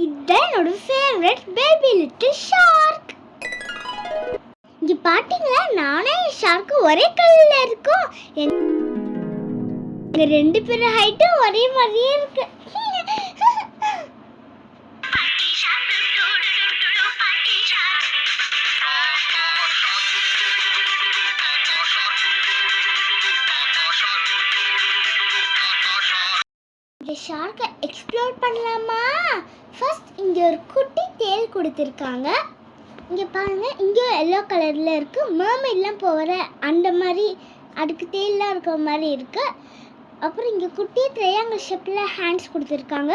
இதுதான் என்னோட favourite baby little shark. இங்க பாத்தீங்களா, நானே ஷார்க்கு ஒரே கல்லுல இருக்கோம். எங்க ரெண்டு பேரும் ஹைட்டும் ஒரே மாதிரியே இருக்கு. இந்த ஷார்க்கை எக்ஸ்ப்ளோர் பண்ணலாமா? ஃபர்ஸ்ட் இங்கே ஒரு குட்டி தேல் கொடுத்துருக்காங்க. இங்கே பாருங்கள், இங்கே எல்லோ கலரில் இருக்குது. மர்மெய்ட்லாம் போகிற அந்த மாதிரி அதுக்கு தேல்லாம் இருக்கிற மாதிரி இருக்குது. அப்புறம் இங்கே குட்டி ட்ரையாங்கிள் ஷேப்பில் ஹேண்ட்ஸ் கொடுத்துருக்காங்க.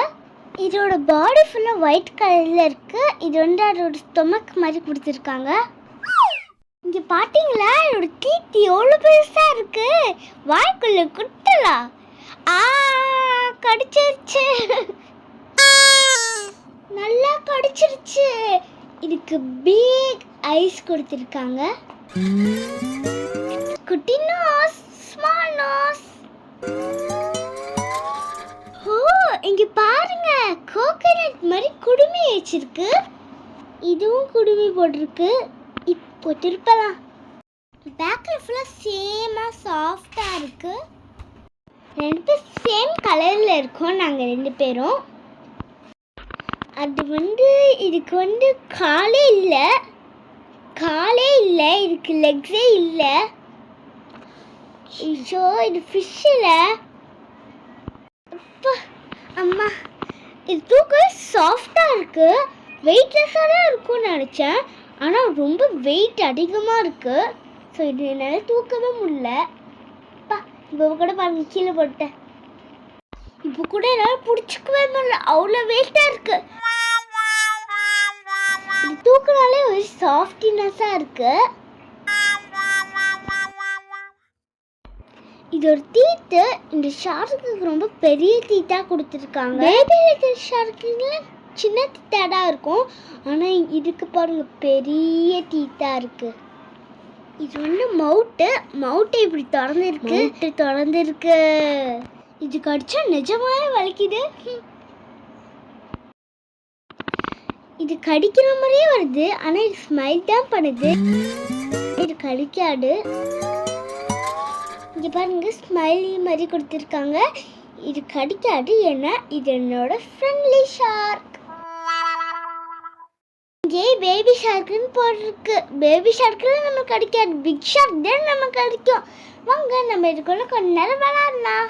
இதோட பாடி ஃபுல்லாக ஒயிட் கலரில் இருக்குது. இது வந்து அதோட ஸ்டொமக் மாதிரி கொடுத்துருக்காங்க. இங்கே பார்த்தீங்களா, இதோட டீத் எவ்வளோ பெருசாக இருக்குது. வாய்க்குள்ளே குட்டலாம். கடிச்சிருச்சு, நல்லா கடிச்சிருச்சு. இதுக்கு பிக் ஐஸ் கொடுத்துருக்காங்க. குட்டி நோஸ், ஸ்மால் நோஸ். ஓ, இங்க பாருங்க, கோகனட் மாதிரி குடுமி வச்சிருக்கு. இதுவும் குடுமி போட்டிருக்கு. இப்போ திருப்பலாம். பேக்ல ஃபுல்லா சேமா சாஃப்டா இருக்கு. ரெண்டு பேரும் சேம் கலரில் இருக்கோம் நாங்கள் ரெண்டு பேரும். அது வந்து இதுக்கு வந்து காலே இல்லை, இதுக்கு லெக்ஸே இல்லை. ஸோ இது ஃபிஷ்ஷில். அப்பா அம்மா, இது தூக்க சாஃப்டாக இருக்குது. வெயிட்லெஸ்ஸாக தான் இருக்கும்னு நினச்சேன், ஆனால் ரொம்ப வெயிட் அதிகமாக இருக்குது. ஸோ இது என்னால் தூக்கவே முடியல. இப்போ கூட பாருங்க, கீழே போட்டேன். இப்போ கூட என்னால் பிடிச்சிக்கவே முடியல, அவ்வளோ வெயிட்டாக இருக்கு. இது தூக்கினாலே ஒரு சாஃப்டினஸாக இருக்கு. இது ஒரு தீத்து. இந்த ஷார்க்கு ரொம்ப பெரிய தீத்தாக கொடுத்துருக்காங்க. பேபி லிட்டில் ஷார்க்குல சின்ன தீத்தாக தான் இருக்கும், ஆனால் இதுக்கு பாருங்க பெரிய தீத்தாக இருக்கு. இது வந்து மவுட்டு இப்படி திறந்துருக்கு. இது கடிச்சா நிஜமாவே வலிக்குது. இது கடிக்கிற மாதிரியே வருது, ஆனால் இது ஸ்மைல் தான் பண்ணுது. இது கடிக்காது. இங்கே பாருங்க, ஸ்மைலி மாதிரி கொடுத்துருக்காங்க. இது கடிக்காது, ஏன்னா இது என்னோட ஃப்ரெண்ட்லி ஷார்க். இங்கே பேபி ஷார்க்குன்னு போட்டிருக்கு. பேபி ஷார்க்கில் நம்ம கடிக்காது, பிக் ஷார்க் தான் நம்ம கடிக்கும். வாங்க நம்ம இதுக்குள்ள கொஞ்ச நேரம் விளாடலாம்.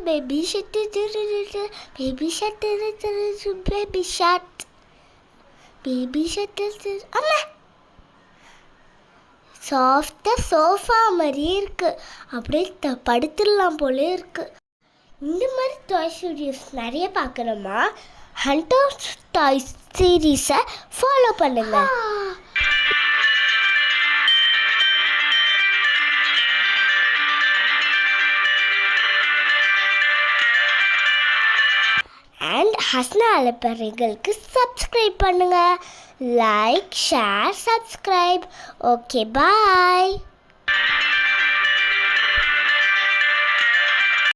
Baby shark, baby shark, baby shark, baby shark. அம்மா, சாஃப்டாக சோஃபா மாதிரியே இருக்கு. அப்படியே படுத்துடலாம் போல இருக்கு. இந்த மாதிரி டாய் வீடியோஸ் நிறைய பார்க்குறோமா? ஹண்டர் டாய் சீரீஸை ஃபாலோ பண்ணுங்க. அண்ட் ஹஸ்னா அலப்பறைகளுக்கு சப்ஸ்கிரைப் பண்ணுங்கள். Like, share, subscribe. ஓகே, பாய்.